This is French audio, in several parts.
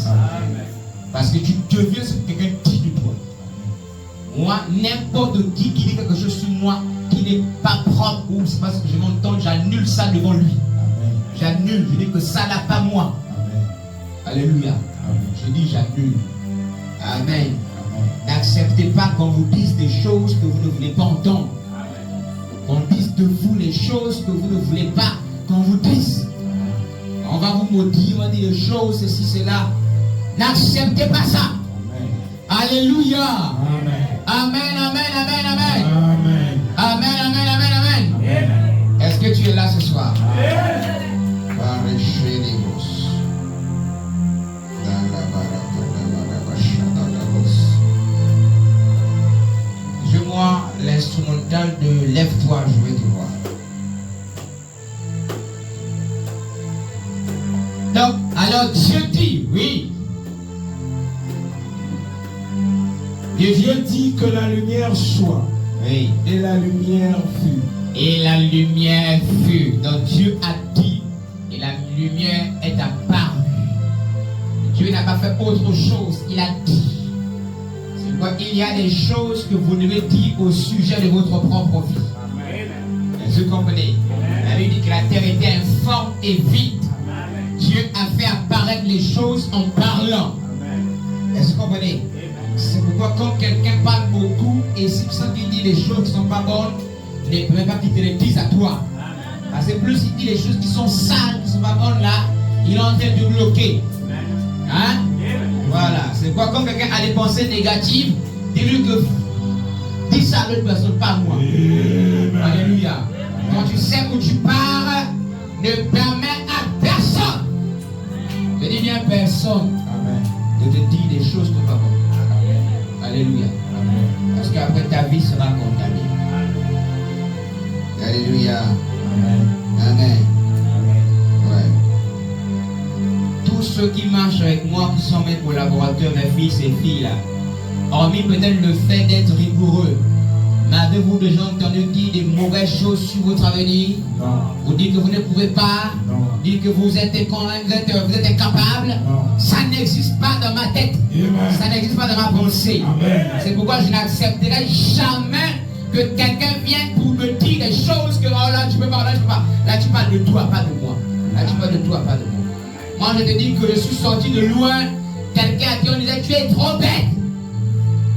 grâce. Amen. Parce que tu deviens ce que quelqu'un dit de toi. Moi, n'importe qui dit quelque chose sur moi qui n'est pas propre ou c'est parce que je m'entends, j'annule ça devant lui. Amen. J'annule, je dis que ça n'a pas moi. Amen. Alléluia. Amen. Je dis j'annule. Amen. N'acceptez pas qu'on vous dise des choses que vous ne voulez pas entendre. Qu'on dise de vous les choses que vous ne voulez pas qu'on vous dise. On va vous maudire, on va dire des choses, ceci, cela. N'acceptez pas ça. Amen. Alléluia. Amen. Amen, amen, amen, amen. Amen. Amen, amen, amen, amen. Amen. Est-ce que tu es là ce soir? Amen. Joue-moi l'instrumental de Lève-toi, je vais te voir. Donc, alors Dieu dit, oui. Dieu dit que la lumière soit. Oui. Et la lumière fut. Et la lumière fut. Donc Dieu a dit, et la lumière est apparue. Dieu n'a pas fait autre chose, il a dit. C'est pourquoi il y a des choses que vous devez dire au sujet de votre propre vie. Amen. Est-ce que vous comprenez? La Bible dit que la terre était informe et vide. Amen. Dieu a fait apparaître les choses en parlant. Amen. Est-ce que vous comprenez? C'est pourquoi quand quelqu'un parle beaucoup et si tu sens qu'il dit des choses qui ne sont pas bonnes, ne peux même pas qu'il te les dise à toi. Parce que plus il dit des choses qui sont sales, qui ne sont pas bonnes là, il est en train de bloquer. Hein? Voilà. C'est pourquoi quand quelqu'un a des pensées négatives, dis-lui que dis ça à l'autre personne, pas moi. Alléluia. Quand tu sais où tu pars, ne permets à personne, je dis bien personne, de te dire des choses qui ne sont pas bonnes. Alléluia. Amen. Parce qu'après ta vie sera condamnée. Alléluia. Amen. Amen. Ouais. Tous ceux qui marchent avec moi, qui sont mes collaborateurs, mes fils et filles là, hormis peut-être le fait d'être rigoureux, mais avez-vous déjà entendu dire des mauvaises choses sur votre avenir? Non. Vous dites que vous ne pouvez pas? Non. Dites que vous êtes incapable? Non. Ça n'existe pas dans ma tête. Amen. Ça n'existe pas dans ma pensée. C'est pourquoi je n'accepterai jamais que quelqu'un vienne pour me dire des choses que oh là tu peux pas, là tu peux pas. Là tu parles de toi, pas de moi. Là tu parles de toi, pas de moi. Moi je te dis que je suis sorti de loin. Quelqu'un à qui on disait tu es trop bête.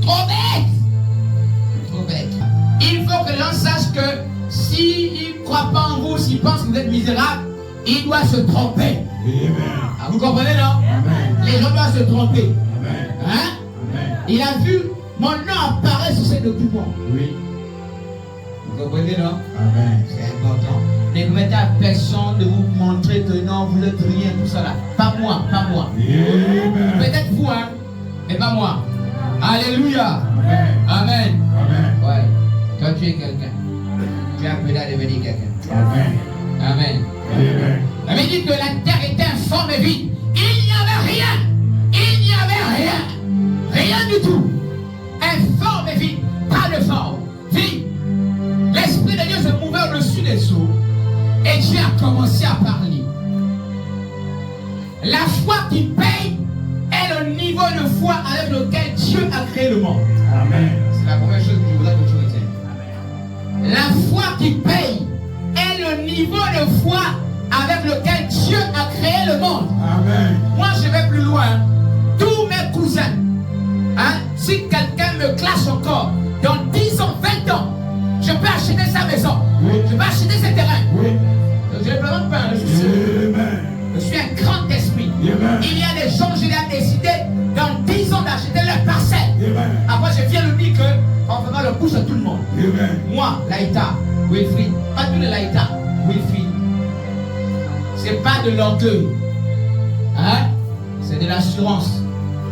Trop bête. Trop bête. Il faut que les gens sachent que s'ils ne croient pas en vous, s'ils pensent que vous êtes misérable, ils doivent se tromper. Ah, vous comprenez, non? Amen. Les gens doivent se tromper. Amen. Hein? Amen. Il a vu mon nom apparaître sur ces documents. Oui. Vous comprenez, non? Amen. C'est important. Ne permettez à personne de vous montrer que non, vous n'êtes rien, tout ça là. Pas moi, pas moi. Peut-être vous, hein, mais pas moi. Alléluia. Amen. Amen. Amen. Ouais. Quand tu es quelqu'un, tu es appelé à devenir quelqu'un. Amen. Amen. Amen. La Bible dit que la terre était informe et vide. Il n'y avait rien. Il n'y avait rien. Rien du tout. Informe et vide. Pas de forme. Vide. L'Esprit de Dieu se mouvait au-dessus des eaux. Et Dieu a commencé à parler. La foi qui paye est le niveau de foi avec lequel Dieu a créé le monde. Amen. C'est la première chose que je voudrais que tu retiennes. La foi qui paye est le niveau de foi avec lequel Dieu a créé le monde. Amen. Moi je vais plus loin. Tous mes cousins, hein, si quelqu'un me classe encore, dans 10 ans, 20 ans, je peux acheter sa maison. Oui. Je peux acheter ses terrains. Oui. Je ne plaisante pas. Je suis un grand esprit. Amen. Il y a des gens, je l'ai décidé dans 10 ans d'acheter leur parcelle. Amen. Après je viens lui dire qu'on fera le pouce à tout le monde. Amen. Moi, Laïta, Wilfried, pas tous les Laïta, Wilfried. C'est pas de l'orgueil. Hein? C'est de l'assurance.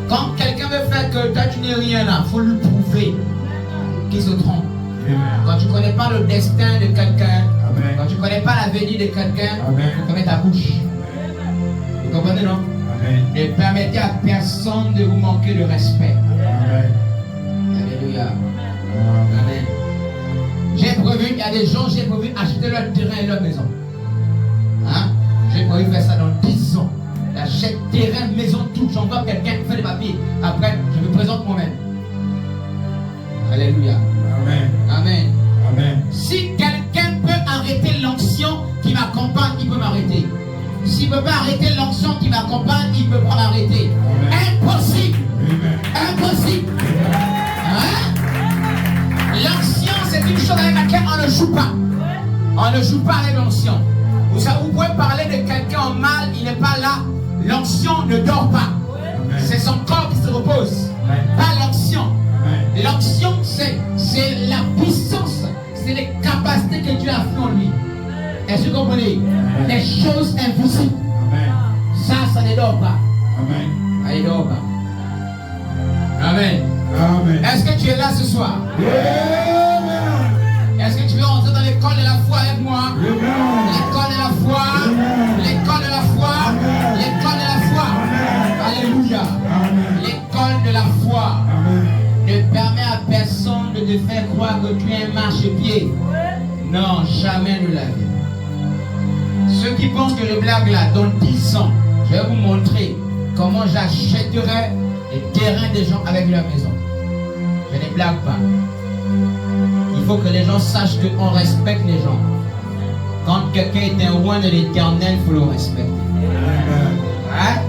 Quand quelqu'un veut faire que toi tu n'es rien là, il faut lui prouver qu'il se trompe. Amen. Quand tu ne connais pas le destin de quelqu'un, quand tu ne connais pas l'avenir de quelqu'un, il faut fermer ta bouche. Amen. Vous comprenez, non? Amen. Ne permettez à personne de vous manquer de respect. Amen. Alléluia. Amen. J'ai prévu, il y a des gens, j'ai prévu acheter leur terrain et leur maison. Hein? J'ai prévu faire ça dans 10 ans. J'achète terrain, maison, tout. j'envoie quelqu'un qui fait des papiers. Après, je me présente moi-même. Alléluia. Amen. Amen. Amen. Si quelqu'un peut arrêter l'onction qui m'accompagne, il peut m'arrêter. S'il ne peut pas arrêter l'onction qui m'accompagne, il ne peut pas m'arrêter. Impossible. Impossible. Hein? L'onction, c'est une chose avec laquelle on ne joue pas. On ne joue pas avec l'onction. Vous pouvez parler de quelqu'un en mal, il n'est pas là. L'onction ne dort pas. C'est son corps qui se repose. Pas l'onction. L'onction, c'est la puissance, c'est les capacités que Dieu a fait en lui. Est-ce que vous comprenez? Les choses invisibles. Ça ne dort pas. Ça ne dort pas. Amen. Est-ce que tu es là ce soir? Est-ce que tu veux entrer dans l'école de la foi avec moi? L'école de la foi. L'école de la foi. L'école de la foi. Alléluia. L'école de la foi ne permet à personne de te faire croire que tu es un marchepied. Non, jamais de la vie. Ceux qui pensent que je blague là, dans 10 ans, je vais vous montrer comment j'achèterai les terrains des gens avec leur maison. Je ne blague pas. Il faut que les gens sachent qu'on respecte les gens. Quand quelqu'un est un roi de l'Éternel, il faut le respecter. Hein?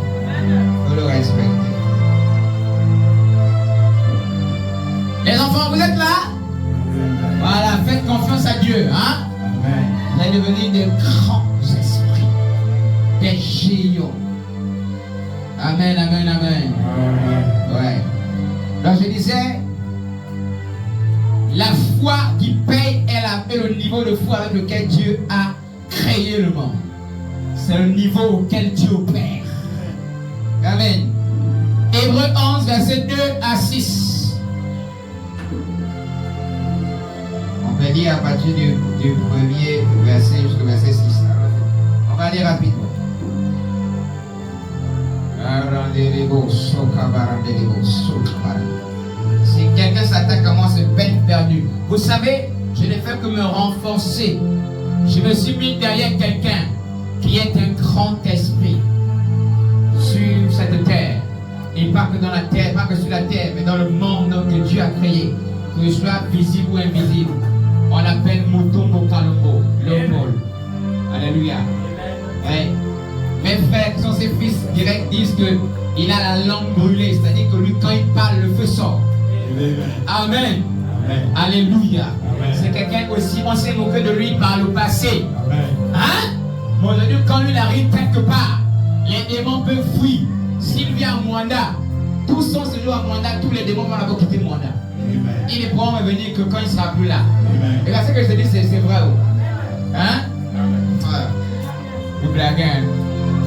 Il faut le respecter. Les enfants, vous êtes là? Voilà, faites confiance à Dieu. Hein? Vous allez devenir de grands esprits, des géants. Amen, amen, amen. Ouais. Donc je disais, la foi qui paye est le niveau de foi avec lequel Dieu a créé le monde. C'est le niveau auquel Dieu opère. Amen. Hébreux 11, verset 2 à 6. On va lire à partir du premier verset jusqu'au verset 6. On va lire rapidement. Si quelqu'un s'attaque à moi, c'est peine perdue. Vous savez, je n'ai fait que me renforcer. Je me suis mis derrière quelqu'un qui est un grand esprit sur cette terre. Et pas que dans la terre, pas que sur la terre, mais dans le monde que Dieu a créé. Que ce soit visible ou invisible. On l'appelle Mutombo Kalombo, le pôle. Alléluia. Ouais. Mes frères qui sont ses fils directs disent qu'il a la langue brûlée, c'est-à-dire que lui, quand il parle, le feu sort. Amen. Amen. Alléluia. C'est quelqu'un aussi, on s'est moqué de lui par le passé. Amen. Hein? Mais aujourd'hui, quand lui arrive quelque part, les démons peuvent fuir. S'il vient à Mwanda, tous son séjour à Mwanda, tous les démons vont avoir quitté Mwanda. Ils ne pourront revenir que quand il ne sera plus là. Et là, ce que je te dis, c'est vrai. Hein? Voilà. Vous blaguez.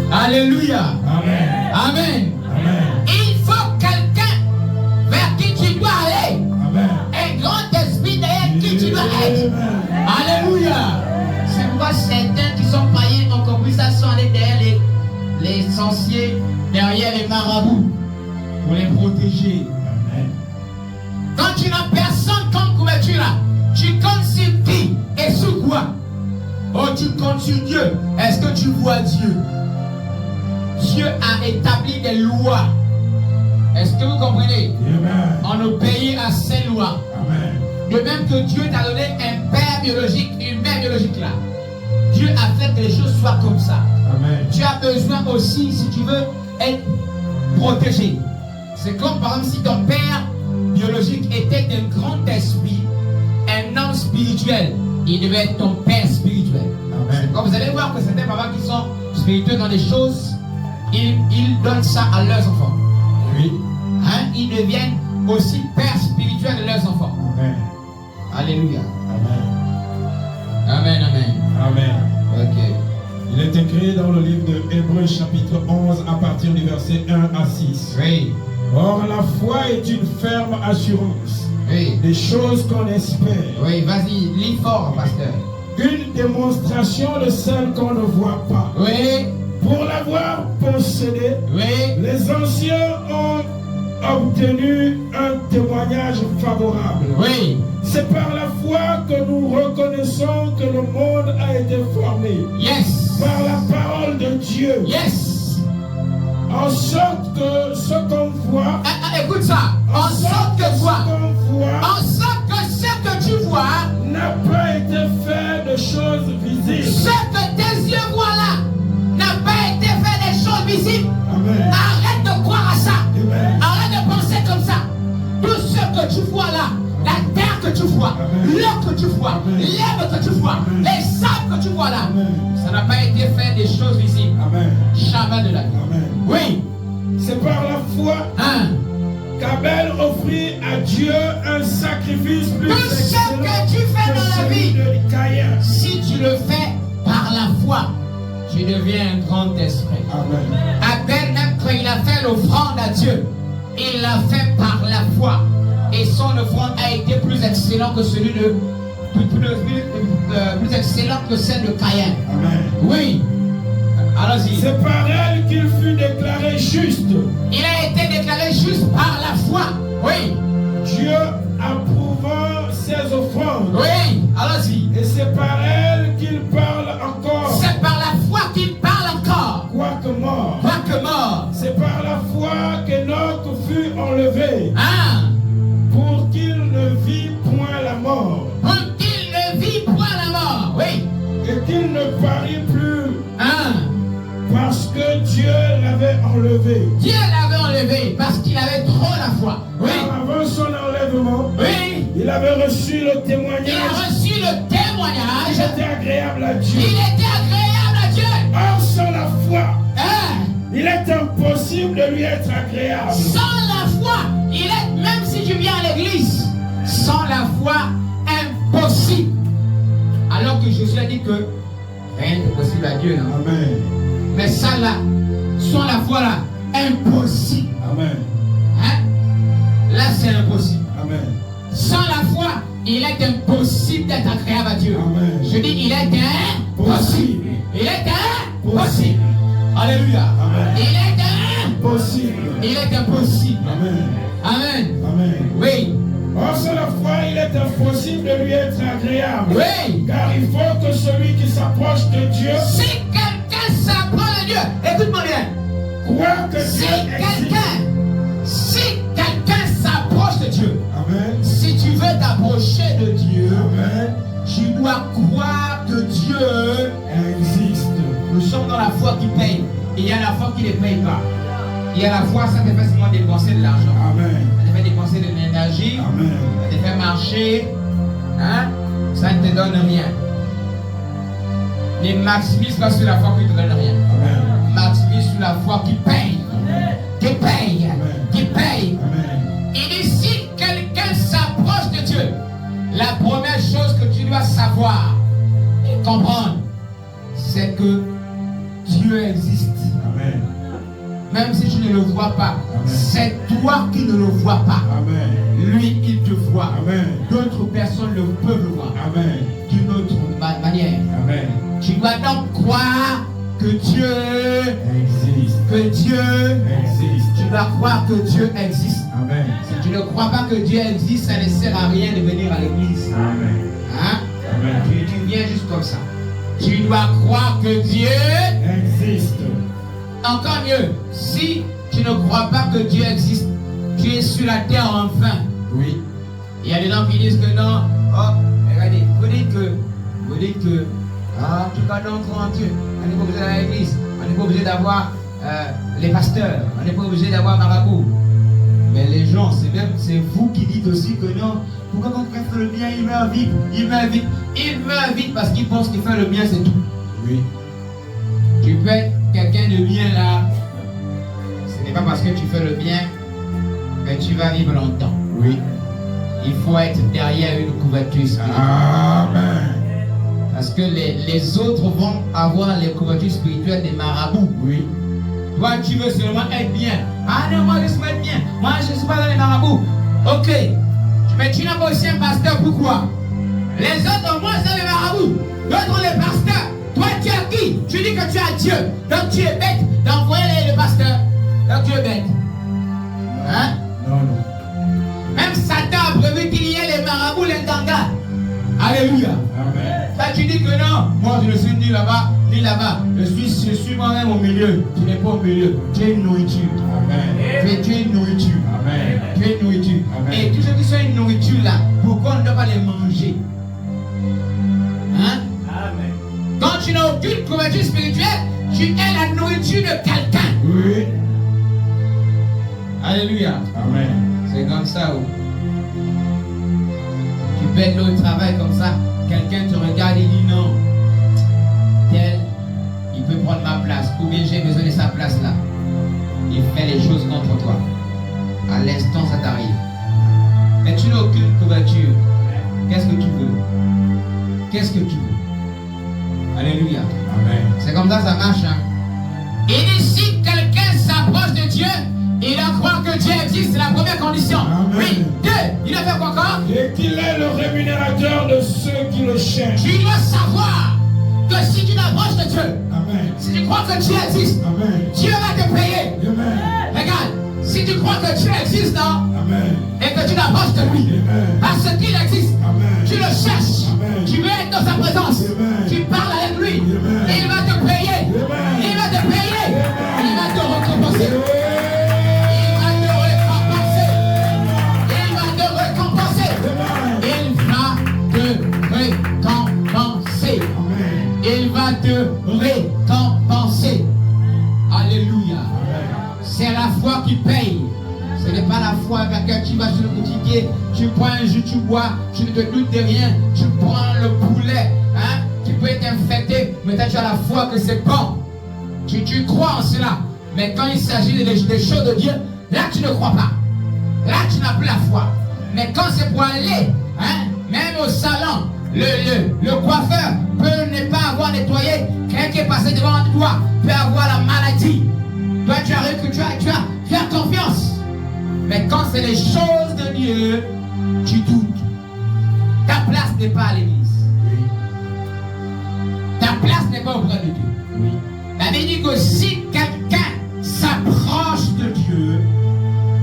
Alléluia. Amen. Amen. Amen. Il faut quelqu'un vers qui tu dois aller. Amen. Un grand esprit derrière qui tu dois être. Alléluia. C'est pourquoi certains qui sont païens ont compris ça, sont allés derrière les sorciers, derrière les marabouts, pour les protéger. Amen. Quand tu n'as personne comme couverture là, tu comptes sur qui et sur quoi? Oh, tu comptes sur Dieu. Est-ce que tu vois Dieu? Dieu a établi des lois. Est-ce que vous comprenez? Amen. On obéit à ces lois. Amen. De même que Dieu t'a donné un père biologique, une mère biologique là. Dieu a fait que les choses soient comme ça. Amen. Tu as besoin aussi, si tu veux, être protégé. C'est comme par exemple si ton père biologique était un grand esprit, un homme spirituel, il devait être ton père spirituel. Amen. Quand vous allez voir que certains parents qui sont spirituels dans des choses, ils donnent ça à leurs enfants. Oui. Hein? Ils deviennent aussi pères spirituels de leurs enfants. Amen. Alléluia. Amen. Amen, amen. Amen. Ok. Il est écrit dans le livre de Hébreux chapitre 11 à partir du verset 1 à 6. Oui. Or la foi est une ferme assurance. Oui. Des choses qu'on espère. Oui, vas-y, lis fort, pasteur. Une démonstration de celles qu'on ne voit pas. Oui. Pour l'avoir possédé, oui, les anciens ont obtenu un témoignage favorable. Oui. C'est par la foi que nous reconnaissons que le monde a été formé. Yes. Par la parole de Dieu. Yes. En sorte que ça. En sorte que quoi? qu'on voit En sorte que ce que tu vois n'a pas été fait de choses visibles. ce que tes yeux voient là n'a pas été fait des choses visibles. Amen. Arrête de croire à ça. Amen. Arrête de penser comme ça. Tout ce que tu vois là, la terre que tu vois, l'eau que tu vois, l'herbe que tu vois, les sables que tu vois là, ça n'a pas été fait des choses visibles. Amen. Jamais de la vie. Amen. Oui. C'est par la foi Hein? qu'Abel offrit à Dieu un sacrifice plus Tout ce excellent que tu fais que dans la celui vie, de Caïn. si tu le fais par la foi, tu deviens un grand esprit. Amen. Abel, même quand il a fait l'offrande à Dieu, il l'a fait par la foi. Et son offrande a été plus excellent que celui de plus excellent que celle de Caïn. Amen. Oui. Allons-y. C'est par elle qu'il fut déclaré juste. Il a été déclaré juste par la foi. Oui. Dieu approuvant ses offrandes. Oui. Allons-y. Et c'est par elle qu'il parle encore. C'est par la foi qu'il parle encore. Quoique mort. Quoique mort. C'est par la foi qu'Enoch fut enlevé. Hein? Pour qu'il ne vit point la mort. Pour qu'il ne vit point la mort. Oui. Et qu'il ne parit plus. Hein? Parce que Dieu l'avait enlevé. Dieu l'avait enlevé parce qu'il avait trop la foi. Oui. Avant son enlèvement, Oui. il avait reçu le Il a témoignage. reçu le témoignage. Il était agréable à Dieu. Il était agréable à Dieu. Or, sans la foi, Hein? il est impossible de lui être agréable. Sans la foi, il est, même si tu viens à l'église, sans la foi, impossible. Alors que Jésus a dit que rien n'est possible à Dieu. Hein? Amen. Mais ça là, sans la foi là, impossible. Amen. Hein? Là c'est impossible. Amen. Sans la foi, il est impossible d'être agréable à Dieu. Amen. Je dis, il est impossible. Il est impossible. Alléluia. Amen. Il est Possible. Il est impossible. Amen. Amen. Amen. Oui. Or, sans la foi, il est impossible de lui être agréable. Oui. Car il faut que celui qui s'approche de Dieu Si quelqu'un s'approche de Dieu, écoute-moi bien. croit que Si Dieu existe. quelqu'un s'approche de Dieu, Amen. si tu veux t'approcher de Dieu, Amen. tu dois croire que Dieu, Existe. nous sommes dans la foi qui paye. Et il y a la foi qui ne paye pas. Il y a la foi, ça te fait seulement dépenser de l'argent. Amen. Ça te fait dépenser de l'énergie. Amen. Ça te fait marcher. Hein? Ça ne te donne rien. Ne maximise pas sur la foi qui ne te donne rien. Amen. Maximise sur la foi qui paye. Qui paye. Amen. Qui paye. Amen. Il dit si quelqu'un s'approche de Dieu, la première chose que tu dois savoir et comprendre, c'est que Dieu existe. Amen. Même si tu ne le vois pas, c'est toi qui ne le vois pas. Amen. Lui, il te voit. Amen. D'autres personnes le peuvent le voir Amen. d'une autre manière. Amen. Tu dois donc croire que Dieu Existe. Existe. Tu dois croire que Dieu existe. Amen. Si tu ne crois pas que Dieu existe, ça ne sert à rien de venir à l'église. Amen. Hein? Amen. Tu viens juste comme ça. Tu dois croire que Dieu Existe. Encore mieux, si tu ne crois pas que Dieu existe, tu es sur la terre en vain. Oui. Il y a des gens qui disent que non. Oh, regardez, vous dites que, ah, tu crois donc en Dieu. On n'est pas obligé d'aller à l'église. On n'est pas obligé d'avoir les pasteurs. On n'est pas obligé d'avoir marabout. Mais les gens, c'est vous qui dites aussi que non. Pourquoi quand quelqu'un fait le bien, il meurt vite. Il meurt vite. Il meurt vite parce qu'il pense qu'il fait le bien, c'est tout. Oui. Tu peux être quelqu'un de bien là. Ce n'est pas parce que tu fais le bien que tu vas vivre longtemps. Oui. Il faut être derrière une couverture spirituelle. Amen. Parce que les autres vont avoir les couvertures spirituelles des marabouts. Oui. Toi, tu veux seulement être bien. Ah non, moi je souhaite bien. Moi je ne suis pas dans les marabouts. Ok. Mais tu n'as pas aussi un pasteur, pourquoi? Les autres, moi, c'est les marabouts. D'autres, les pasteurs. Toi, tu as qui? Tu dis que tu as Dieu. Donc tu es bête d'envoyer le pasteur. Donc tu es bête. Hein? Non, non. Même Satan a prévu qu'il y ait les marabouts, les gangas. Alléluia. Amen. Ça, tu dis que non, moi je ne suis ni là-bas, ni là-bas. Je suis moi-même au milieu. Tu n'es pas au milieu. Tu es une nourriture. Amen. Tu es une nourriture. Amen. spirituelle nourriture. Amen. Et tout ce qui sont une nourriture là, pourquoi on ne doit pas les manger? Hein? Amen. Quand tu n'as aucune couverture spirituelle, tu es la nourriture de quelqu'un. Oui. Alléluia. Amen. C'est comme ça. Oh. Tu peux être là au travail comme ça, quelqu'un te regarde et dit non, tel, il peut prendre ma place, ou bien j'ai besoin de sa place là. Il fait les choses contre toi. À l'instant, ça t'arrive. Mais tu n'as aucune couverture. Qu'est-ce que tu veux? Qu'est-ce que tu veux? Alléluia. Amen. C'est comme ça marche. Hein? Et si quelqu'un s'approche de Dieu, il doit croire que Dieu existe, c'est la première condition. Amen. Oui, deux, il doit faire quoi encore? Et qu'il est le rémunérateur de ceux qui le cherchent. Tu dois savoir que si tu t'approches de Dieu, Amen. si tu crois que Dieu existe, Amen. Dieu va te payer. Amen. Regarde, si tu crois que Dieu existe, non, Amen. et que tu t'approches de lui, Amen. parce qu'il existe, Amen. tu le cherches, Amen. tu veux être dans sa présence, Amen. tu parles avec lui, Amen. et il va te payer, Amen. il va te payer, Amen. il va te récompenser. Il va te récompenser. Alléluia. C'est la foi qui paye. Ce n'est pas la foi avec laquelle tu vas sur le boutiquier, tu prends un jus, tu bois, tu ne te doutes de rien, tu prends le poulet, hein, tu peux être infecté, mais toi tu as la foi que c'est bon. Tu crois en cela. Mais quand il s'agit des choses de Dieu, là tu ne crois pas. Là tu n'as plus la foi. Mais quand c'est pour aller, hein, même au salon, le coiffeur peut ne pas avoir nettoyé. Quelqu'un qui est passé devant toi peut avoir la maladie. Toi, tu as confiance. Mais quand c'est les choses de Dieu, tu doutes. Ta place n'est pas à l'église. Oui. Ta place n'est pas auprès de Dieu. Oui. La Bible dit que si quelqu'un s'approche de Dieu,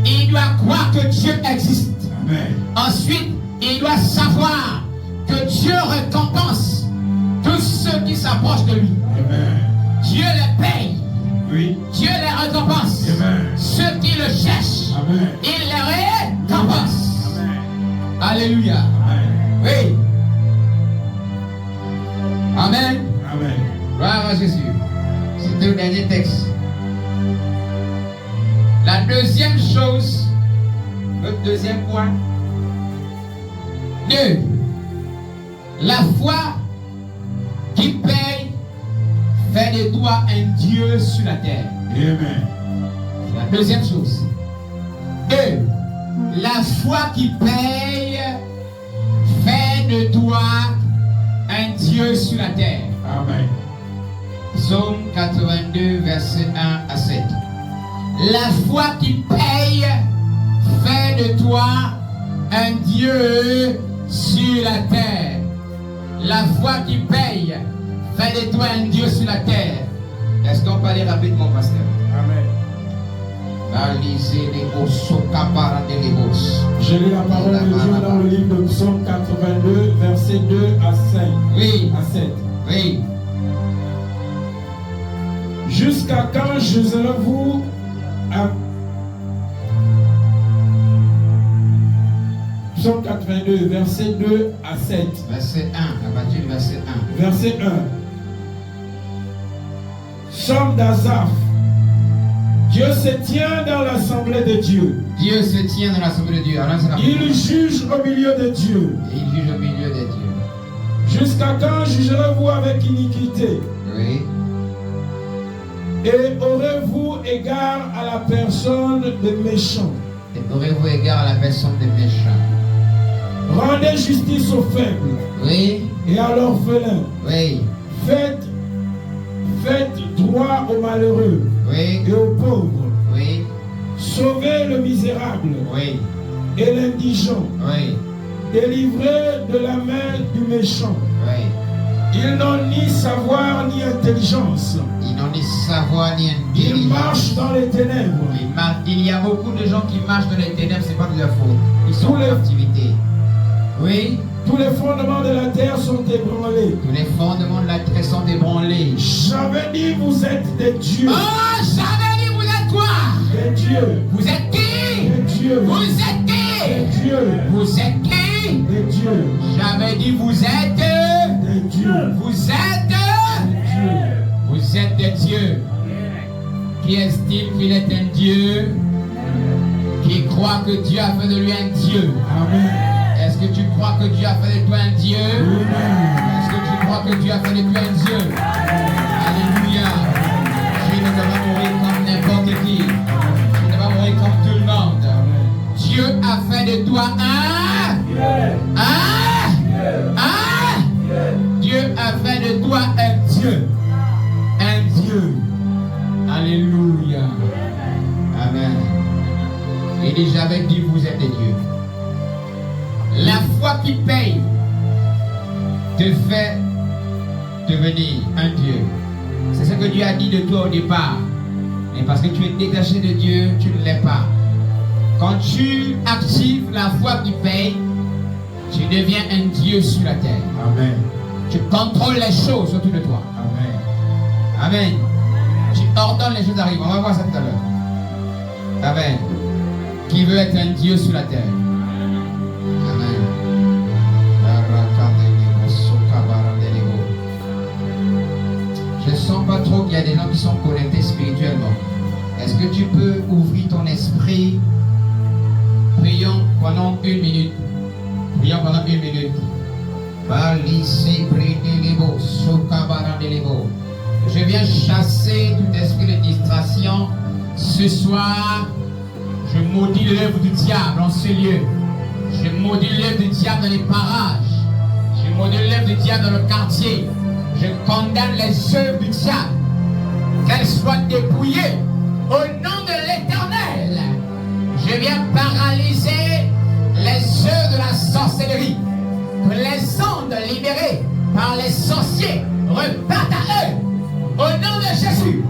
il doit croire que Dieu existe. Amen. Ensuite, il doit savoir que Dieu récompense tous ceux qui s'approchent de lui. Amen. Dieu les paye. Oui. Dieu les récompense. Amen. Ceux qui le cherchent, Amen. il les récompense. Amen. Alléluia. Amen. Oui. Amen. Amen. Gloire à Jésus. C'était le dernier texte. La deuxième chose, le deuxième point. 2. La foi qui paye fait de toi un Dieu sur la terre. Amen. C'est la deuxième chose. 2. La foi qui paye fait de toi un Dieu sur la terre. Amen. Psaume 82, verset 1 à 7. La foi qui paye fait de toi un Dieu sur la terre. La foi qui paye fait de toi un Dieu sur la terre. Est-ce qu'on peut aller rapidement, pasteur? Amen. Je lis la parole de Dieu dans le livre de Psaume 82, versets 2 à 5. Oui, À 7. oui. Jusqu'à quand jugerez-vous à... Psaume 82, verset 2 à 7. Verset 1, à partir du verset 1. Verset 1. Psaume d'Azaph. Dieu se tient dans l'assemblée de Dieu. Dieu se tient dans l'assemblée de Dieu. Alors, c'est Il juge au milieu de Dieu. il juge au milieu des dieux. Jusqu'à quand jugerez-vous avec iniquité? Oui. Et aurez-vous égard à la personne des méchants? Et aurez-vous égard à la personne des méchants? Rendez justice aux faibles Oui, et à l'orphelin. oui, Faites droit aux malheureux oui, et aux pauvres. oui, Sauvez le misérable oui, et l'indigent. oui, Délivrez de la main du méchant. oui. Ils n'ont ni savoir ni intelligence. Ils n'ont ni savoir ni Ils intelligence. marchent dans les ténèbres. Il y a beaucoup de gens qui marchent dans les ténèbres, c'est pas de leur faute. Ils sont Tous en les- activité. Oui, Tous les fondements de la terre sont ébranlés. tous les fondements de la terre sont ébranlés. J'avais dit, vous êtes des dieux. Oh, j'avais dit, vous êtes quoi? Des dieux. Vous êtes qui? Des dieux. dieux. Vous êtes qui? Des dieux. Vous êtes qui? Des dieux. J'avais dit vous êtes. Des dieux. Vous êtes. Des dieux. Vous êtes des dieux. Qui estime qu'il est un Dieu? Qui croit que Dieu a fait de lui un Dieu? Amen. Est-ce que tu crois que Dieu a fait de toi un Dieu? Amen. Est-ce que tu crois que Dieu a fait de toi un Dieu? Alléluia. Tu ne vas pas mourir comme n'importe qui. Tu ne vas pas mourir comme tout le monde. Dieu a fait de toi un. Dieu a fait de toi un Dieu. Un Dieu. Alléluia. Amen. Il dit, j'avais dit, vous êtes des dieux. La foi qui paye te fait devenir un Dieu. C'est ce que Dieu a dit de toi au départ. Mais parce que tu es détaché de Dieu, tu ne l'es pas. Quand tu actives la foi qui paye, tu deviens un Dieu sur la terre. Amen. Tu contrôles les choses autour de toi. Amen. Amen. Tu ordonnes les choses d'arriver. On va voir ça tout à l'heure. Amen. Qui veut être un Dieu sur la terre? Amen. Je ne sens pas trop qu'il y a des gens qui sont connectés spirituellement. Est-ce que tu peux ouvrir ton esprit? Prions pendant 1 minute. Prions pendant 1 minute. Je viens chasser tout esprit de distraction. Ce soir, je maudis l'œuvre du diable en ce lieu. Je maudis l'œuvre du diable dans les parages. Je maudis l'œuvre du diable dans le quartier. Je condamne les œuvres du diable. Qu'elles soient dépouillées au nom de l'Éternel. Je viens paralyser les œuvres de la sorcellerie. Que les ondes libérées par les sorciers repartent à eux. Au nom de Jésus.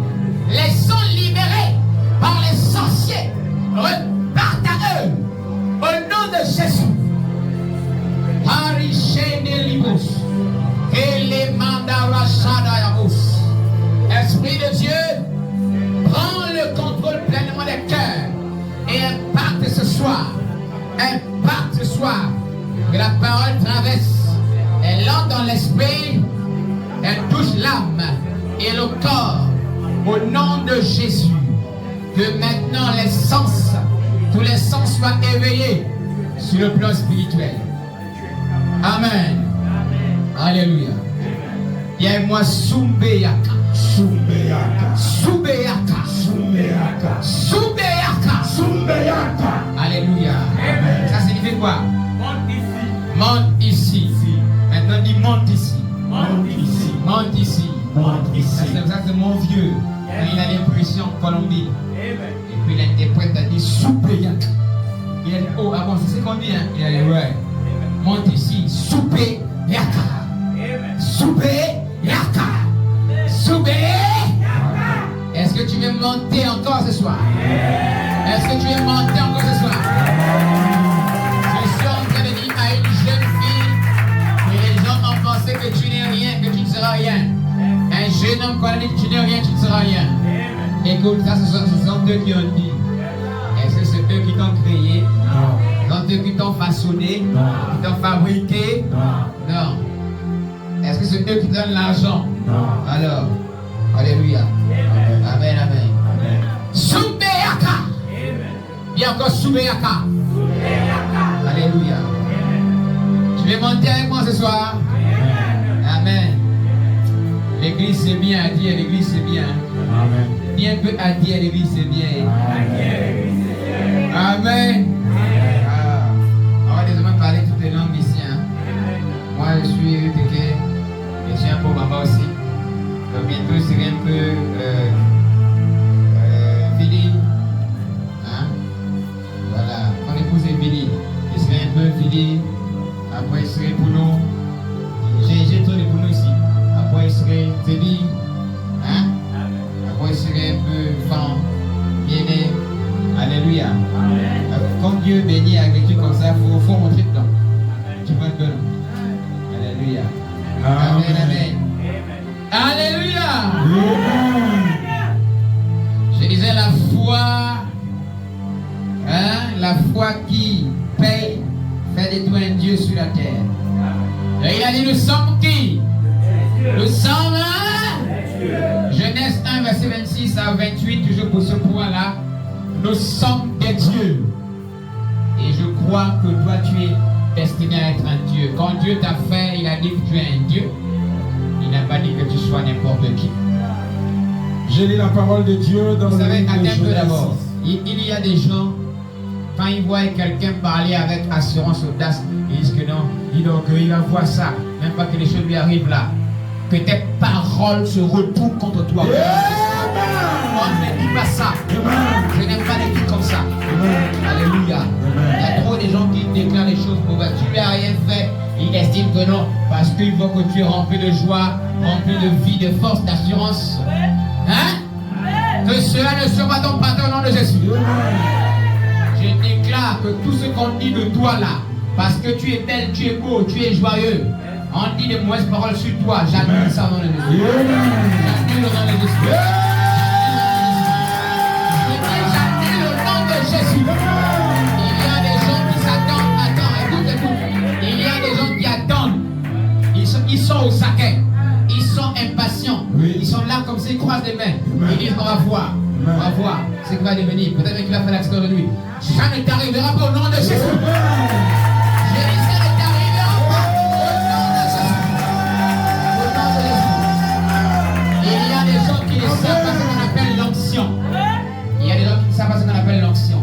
Les ondes libérées par les sorciers repartent à eux. Au nom de Jésus. Esprit de Dieu, prends le contrôle pleinement des cœurs et impacte ce soir. Impacte ce soir. Que la parole traverse. Elle entre dans l'esprit. Elle touche l'âme et le corps. Au nom de Jésus. Que maintenant les sens, tous les sens soient éveillés sur le plan spirituel. Amen. Alléluia. Dis-moi Soubeyaka. Soubeyaka. Soubeyaka. Soubeyaka. Soubeyaka. Soubeyaka. Alléluia. Amen. Ça signifie quoi? Monte ici. Monte ici. Maintenant dis monte ici. Monte ici. Monte ici. Monte ici. C'est mon vieux. Il a l'impression en Colombie. Amen. Et puis l'interprète a dit Soubeyaka. Il a dit, oh, ah bon, c'est combien? Il a dit, ouais. Monte ici. Soubeyaka. Amen. Soubeyaka. Soubeyaka. Est-ce que tu veux monter encore ce soir? Est-ce que tu veux monter encore ce soir? Je suis en train de dire à une jeune fille que les gens ont pensé que tu n'es rien, que tu ne seras rien. Un jeune homme qu'on a dit que tu n'es rien, tu ne seras rien. Écoute, ça ce sont eux qui ont dit. Est-ce que c'est eux qui t'ont créé? Non. Non, eux qui t'ont façonné? Non. Qui t'ont fabriqué? Non. Non. Est-ce que c'est eux qui donnent l'argent? Non. Alors, alléluia. Amen. Amen, amen. Amen. Soubeyaka. Bien encore Soubeyaka. Alléluia. Tu veux monter avec moi ce soir? Amen. L'église c'est bien à dire, l'église c'est bien. Amen. Bien peu à dire, l'église c'est bien. Amen. Amen. Ah. On va désormais parler toutes les langues ici. Hein. Moi je suis Uteke, je suis un peu Bamba aussi. Donc bientôt je serai un peu Vili. Hein? Voilà, mon épouse est Vili. Je serai un peu Vili. Après je serai Pounou. J'ai trop de Pounou ici. Après je serai Vili. Hein? Après je serai un peu Fan. Bien-né. Alléluia. Comme Dieu bénit avec des trucs comme ça, il faut montrer dedans. Tu vois un peu là. Alléluia. Amen, amen. Alléluia. Amen. Je disais la foi, hein, la foi qui paye fait de toi un Dieu sur la terre. Et il a dit, nous sommes qui? Nous sommes Genèse 1, verset 26 à 28, toujours pour ce point-là. Nous sommes des dieux. Et je crois que toi, tu es destiné à être un Dieu. Quand Dieu t'a fait, il a dit que tu es un Dieu. Il n'a pas dit que tu sois n'importe qui. J'ai lu la parole de Dieu dans Vous le savez, livre de attends un peu Genèse d'abord. 6. Il y a des gens, quand ils voient quelqu'un parler avec assurance, audace, ils disent que non, il envoie ça, même pas que les choses lui arrivent là. Que tes paroles se retournent contre toi. On ne dit pas ça. Je n'aime pas les trucs comme ça. Alléluia. Il y a trop de gens qui déclarent des choses mauvaises. Tu lui as rien fait, il estime que non, parce qu'il voit que tu es rempli de joie, rempli de vie, de force, d'assurance. Hein? Que cela ne soit pas ton pardon au nom de Jésus. Je déclare que tout ce qu'on dit de toi là, parce que tu es belle, tu es beau, tu es joyeux, on dit de mauvaises paroles sur toi. J'annule ça au nom de Jésus. J'annule au nom de Jésus. J'annule au nom de Jésus. Il y a des gens qui s'attendent. Attends, écoute. Il y a des gens qui attendent. Ils sont au saquet. Ils sont impatients. Oui. Ils sont là comme ça, ils croisent les mains. Ils disent on va voir. On va voir ce qui va devenir. Peut-être qu'il va faire l'accident de lui. Ça ne t'arrivera pas au nom de Jésus. Je dis ça ne t'arrivera pas au nom de Jésus. Au nom de Jésus. Il y a des gens qui ne savent pas ce qu'on appelle l'onction. Il y a des gens qui ne savent pas ce qu'on appelle l'onction.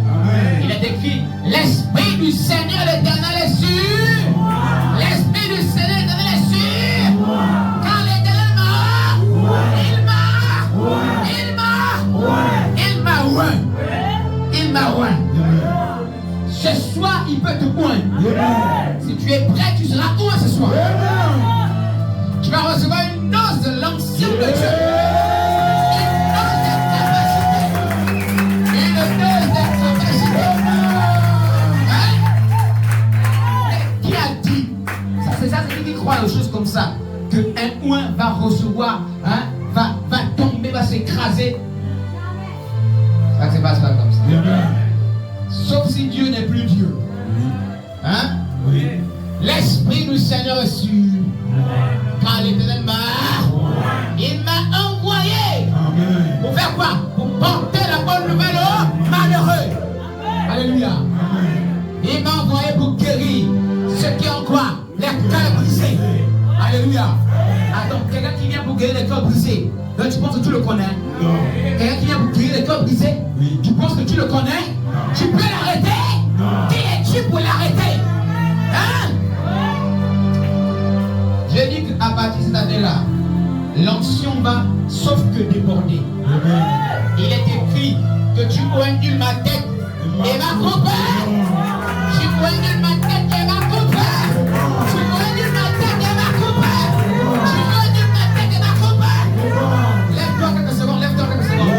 Il est écrit, l'Esprit du Seigneur l'Éternel est sur. L'Esprit du Seigneur l'Éternel est sur. Quand l'Éternel m'a, il m'a oint. Ce soir, il peut te oindre. Si tu es prêt, tu seras oint ce soir. Tu vas recevoir une dose de l'onction de Dieu. Une dose de capacité. Hein? Qui a dit? C'est ça, c'est qui croit aux choses comme ça. Qu'un oint va recevoir, hein, va tomber, va s'écraser. Ça ne se passe pas comme ça. Sauf si Dieu n'est plus Dieu. Hein? Oui. L'Esprit du Seigneur est sur. Quand l'Éternel il m'a envoyé. Amen. Pour faire quoi? Pour porter la bonne nouvelle aux malheureux. Alléluia. Il m'a envoyé pour guérir ceux qui ont quoi? Les cœurs brisés. Alléluia. Attends, quelqu'un qui vient pour guérir les cœurs brisés. Donc tu penses que tu le connais? Non. Quelqu'un qui vient pour guérir les cœurs brisés? Oui. Tu penses que tu le connais? Non. Tu peux l'arrêter? Non. Qui es-tu pour l'arrêter? Hein? Je dis qu'à partir de cette année-là, l'onction va sauf que déborder. Amen. Il est écrit que tu oignes ma tête et ma coupe. Tu oignes ma tête et ma coupe. Tu oignes ma tête et ma coupe. Tu oignes ma tête et ma coupe. Lève-toi quelques secondes, lève-toi quelques secondes.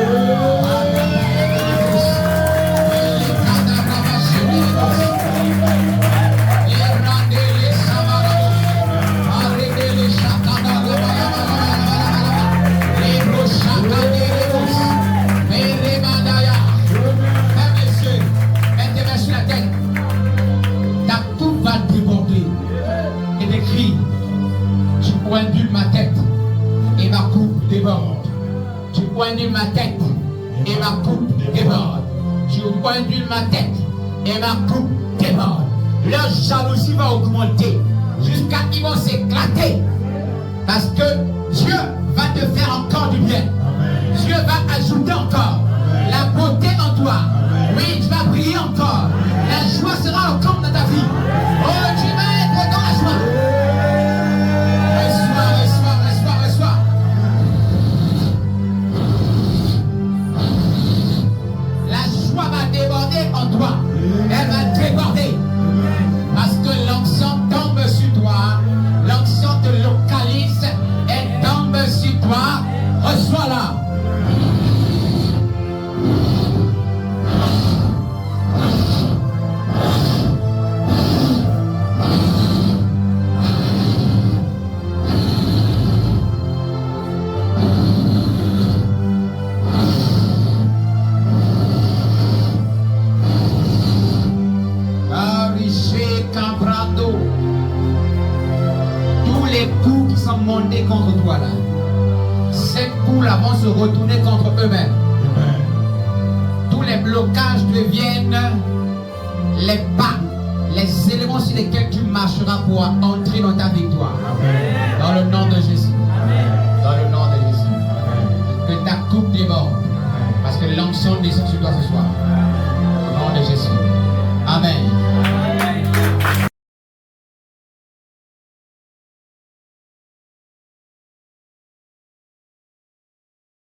Ma tête et ma coupe déborde. Tu oignes ma tête et ma coupe déborde. Tu oignes ma tête et ma coupe déborde. Leur jalousie va augmenter jusqu'à ce qu'ils vont s'éclater. Parce que Dieu va te faire encore du bien. Amen. Dieu va ajouter encore la beauté en toi. Oui, tu vas briller encore. La joie sera au camp de ta vie. Oh, tu vas être dans la joie. En toi, elle va déborder parce que l'onction tombe sur toi, l'onction te localise, elle tombe sur toi, reçois-la. fardeaux, tous les coups qui sont montés contre toi là, ces coups là vont se retourner contre eux-mêmes. Amen. Tous les blocages deviennent les pas, les éléments sur lesquels tu marcheras pour entrer dans ta victoire.